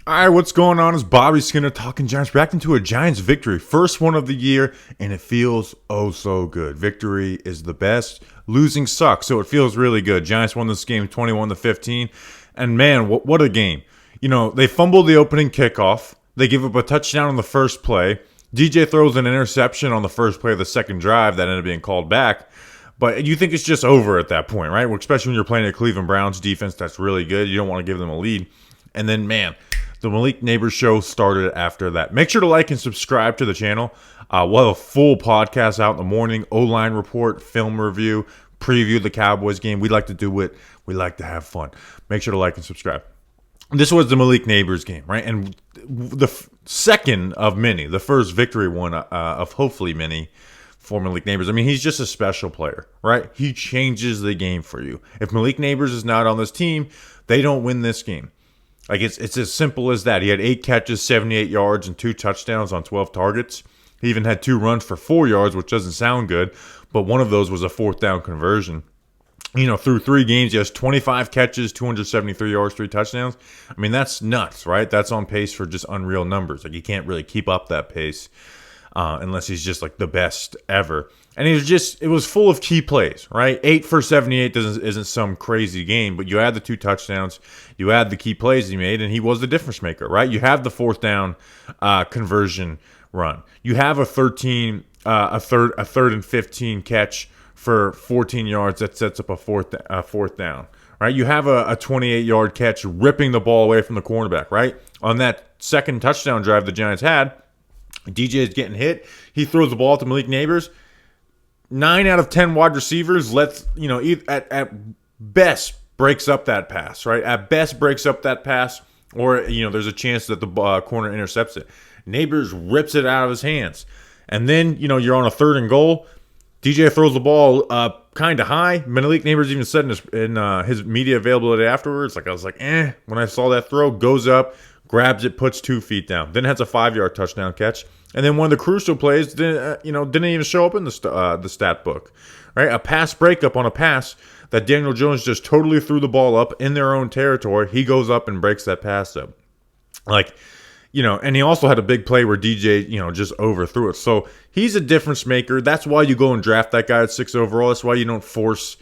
All right, what's going on? Is Bobby Skinner talking Giants, reacting to a Giants victory. First one of the year, and it feels oh so good. Victory is the best. Losing sucks, so it feels really good. Giants won this game 21-15, and man, what a game. You know, they fumbled the opening kickoff. They give up a touchdown on the first play. DJ throws an interception on the first play of the second drive that ended up being called back. But you think it's just over at that point, right? Well, especially when you're playing a Cleveland Browns defense that's really good. You don't want to give them a lead. And then, man, the Malik Nabers show started after that. Make sure to like and subscribe to the channel. We'll have a full podcast out in the morning. O-line report, film review, preview the Cowboys game. We like to do it. We like to have fun. Make sure to like and subscribe. This was the Malik Nabers game, right? And the second of many, the first victory one of hopefully many for Malik Nabers. I mean, he's just a special player, right? He changes the game for you. If Malik Nabers is not on this team, they don't win this game. Like, it's as simple as that. He had 8 catches, 78 yards, and 2 touchdowns on 12 targets. He even had 2 runs for 4 yards, which doesn't sound good, but one of those was a 4th down conversion. You know, through 3 games, he has 25 catches, 273 yards, 3 touchdowns. I mean, that's nuts, right? That's on pace for just unreal numbers. Like, you can't really keep up that pace unless he's just like the best ever. And it was full of key plays, right? 8 for 78 isn't some crazy game, but you add the 2 touchdowns, you add the key plays he made, and he was the difference maker, right? You have the 4th down conversion run. You have a third and 15 catch for 14 yards that sets up a fourth down, right? You have a 28-yard catch ripping the ball away from the cornerback, right? On that second touchdown drive the Giants had, DJ is getting hit. He throws the ball to Malik Nabers. 9 out of 10 wide receivers at best breaks up that pass, right? At best breaks up that pass, or there's a chance that the corner intercepts it. Nabers rips it out of his hands, and then you're on a 3rd and goal. DJ throws the ball kind of high. Malik Nabers even said in his media availability afterwards, I was like, when I saw that throw, goes up, grabs it, puts 2 feet down, then has a 5-yard touchdown catch. And then one of the crucial plays didn't even show up in the stat book, right? A pass breakup on a pass that Daniel Jones just totally threw the ball up in their own territory. He goes up and breaks that pass up. And he also had a big play where DJ, just overthrew it. So he's a difference maker. That's why you go and draft that guy at 6 overall. That's why you don't force,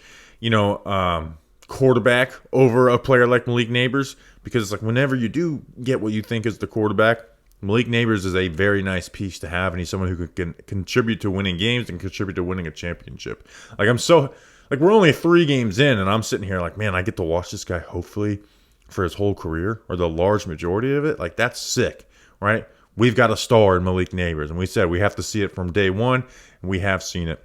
quarterback over a player like Malik Nabers, because it's like whenever you do get what you think is the quarterback, Malik Nabers is a very nice piece to have, and he's someone who can contribute to winning games and contribute to winning a championship. We're only 3 games in, and I'm sitting here like, man, I get to watch this guy hopefully for his whole career or the large majority of it. Like, that's sick, right? We've got a star in Malik Nabers, and we said we have to see it from day one, and we have seen it.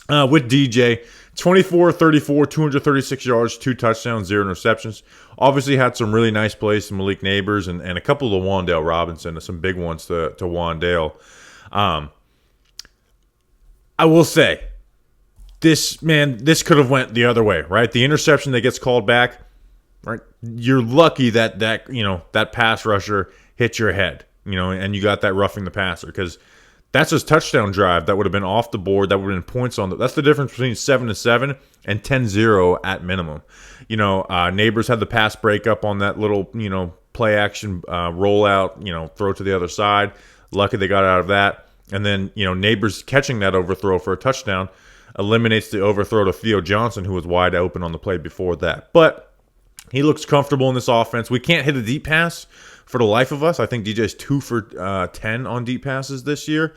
With DJ, 24-34, 236 yards, 2 touchdowns, 0 interceptions. Obviously had some really nice plays to Malik Nabers and a couple to Wan'Dale Robinson, some big ones to Wan'Dale. I will say, this could have went the other way, right? The interception that gets called back, right? You're lucky that pass rusher hit your head, and you got that roughing the passer, because that's his touchdown drive that would have been off the board. That would have been points on that's the difference between 7-7 and 10-0 at minimum. Nabers had the pass breakup on that little, play action rollout, throw to the other side. Lucky they got out of that. And then, Nabers catching that overthrow for a touchdown eliminates the overthrow to Theo Johnson, who was wide open on the play before that. But he looks comfortable in this offense. We can't hit a deep pass for the life of us. I think DJ's 2 for 10 on deep passes this year.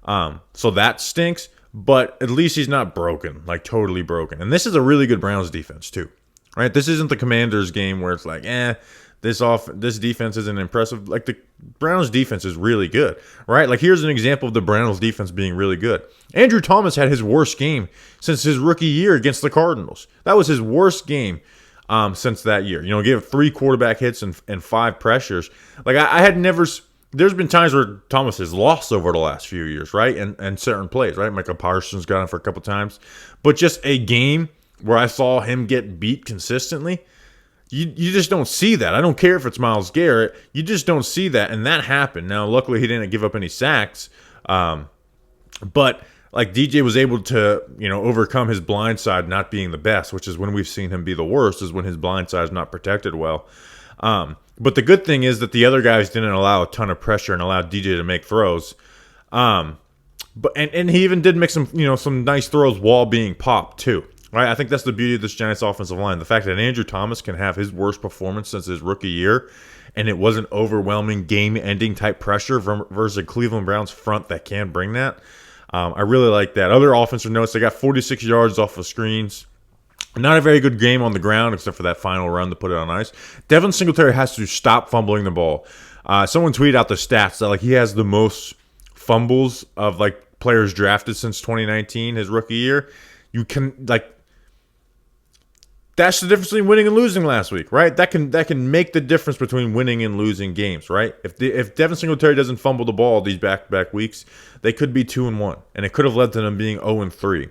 So that stinks, but at least he's not broken, like totally broken. And this is a really good Browns defense too, right? This isn't the Commanders game where it's like, this defense isn't impressive. Like, the Browns defense is really good, right? Like, here's an example of the Browns defense being really good. Andrew Thomas had his worst game since his rookie year against the Cardinals. That was his worst game since that year. Gave 3 quarterback hits and 5 pressures. Like, I had never. There's been times where Thomas has lost over the last few years, right? And certain plays, right? Michael Parsons got him for a couple times, but just a game where I saw him get beat consistently. You just don't see that. I don't care if it's Myles Garrett. You just don't see that, and that happened. Now, luckily, he didn't give up any sacks, but like, DJ was able to, overcome his blind side not being the best, which is when we've seen him be the worst, is when his blind side is not protected well. But the good thing is that the other guys didn't allow a ton of pressure and allowed DJ to make throws. But he even did make some nice throws while being popped too. Right? I think that's the beauty of this Giants offensive line. The fact that Andrew Thomas can have his worst performance since his rookie year, and it wasn't overwhelming game-ending type pressure versus a Cleveland Browns front that can bring that. I really like that. Other offensive notes, they got 46 yards off of screens. Not a very good game on the ground, except for that final run to put it on ice. Devin Singletary has to stop fumbling the ball. Someone tweeted out the stats that he has the most fumbles of players drafted since 2019, his rookie year. You can that's the difference between winning and losing last week, right? That can make the difference between winning and losing games, right? If Devin Singletary doesn't fumble the ball these back-to-back weeks, they could be 2-1, and it could have led to them being 0-3.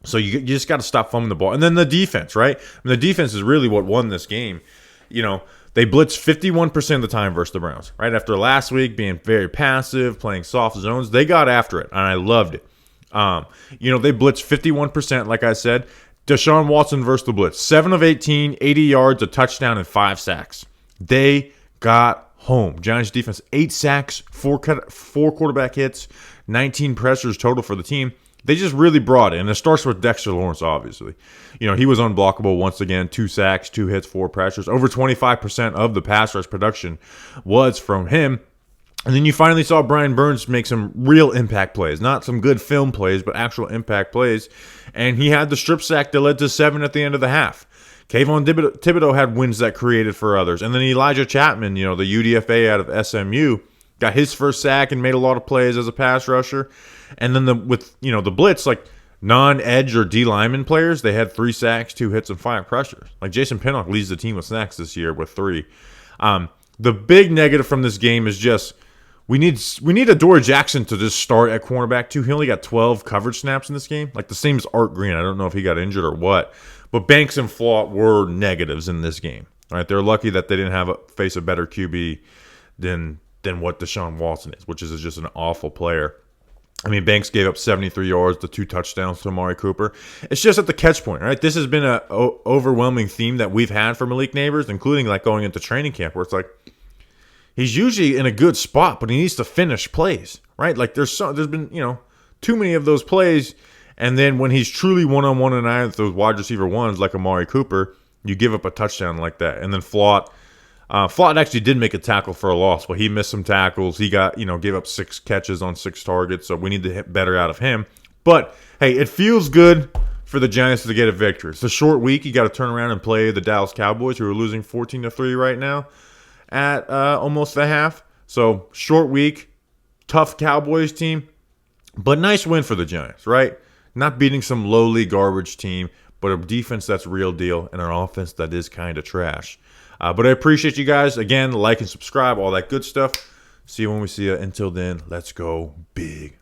So you just got to stop fumbling the ball. And then the defense, right? The defense is really what won this game. They blitzed 51% of the time versus the Browns, right? After last week being very passive, playing soft zones, they got after it, and I loved it. They blitzed 51%, like I said. Deshaun Watson versus the blitz. 7 of 18, 80 yards, a touchdown, and 5 sacks. They got home. Giants defense, 8 sacks, 4 quarterback hits, 19 pressures total for the team. They just really brought it. And it starts with Dexter Lawrence, obviously. He was unblockable once again. 2 sacks, 2 hits, 4 pressures. Over 25% of the pass rush production was from him. And then you finally saw Brian Burns make some real impact plays. Not some good film plays, but actual impact plays. And he had the strip sack that led to 7 at the end of the half. Kayvon Thibodeau had wins that created for others. And then Elijah Chapman, the UDFA out of SMU, got his first sack and made a lot of plays as a pass rusher. And then the blitz, non-edge or D lineman players, they had 3 sacks, 2 hits, and 5 pressures. Jason Pinnock leads the team with sacks this year with 3. The big negative from this game is just we need Adoree Jackson to just start at cornerback too. He only got 12 coverage snaps in this game, the same as Art Green. I don't know if he got injured or what, but Banks and Flott were negatives in this game. All right, they're lucky that they didn't face a better QB than what Deshaun Watson is, which is just an awful player. Banks gave up 73 yards to 2 touchdowns to Amari Cooper. It's just at the catch point, right? This has been an overwhelming theme that we've had for Malik Nabers, including going into training camp, where it's he's usually in a good spot, but he needs to finish plays, right? There's been too many of those plays, and then when he's truly one-on-one and I with those wide receiver ones like Amari Cooper, you give up a touchdown like that. And then Flott actually did make a tackle for a loss, but he missed some tackles. He gave up 6 catches on 6 targets, so we need to hit better out of him. But hey, it feels good for the Giants to get a victory. It's a short week. You got to turn around and play the Dallas Cowboys, who are losing 14-3 right now at almost the half. So short week, tough Cowboys team, but nice win for the Giants, right? Not beating some lowly garbage team, but a defense that's real deal and an offense that is kind of trash. But I appreciate you guys. Again, like and subscribe, all that good stuff. See you when we see you. Until then, let's go big.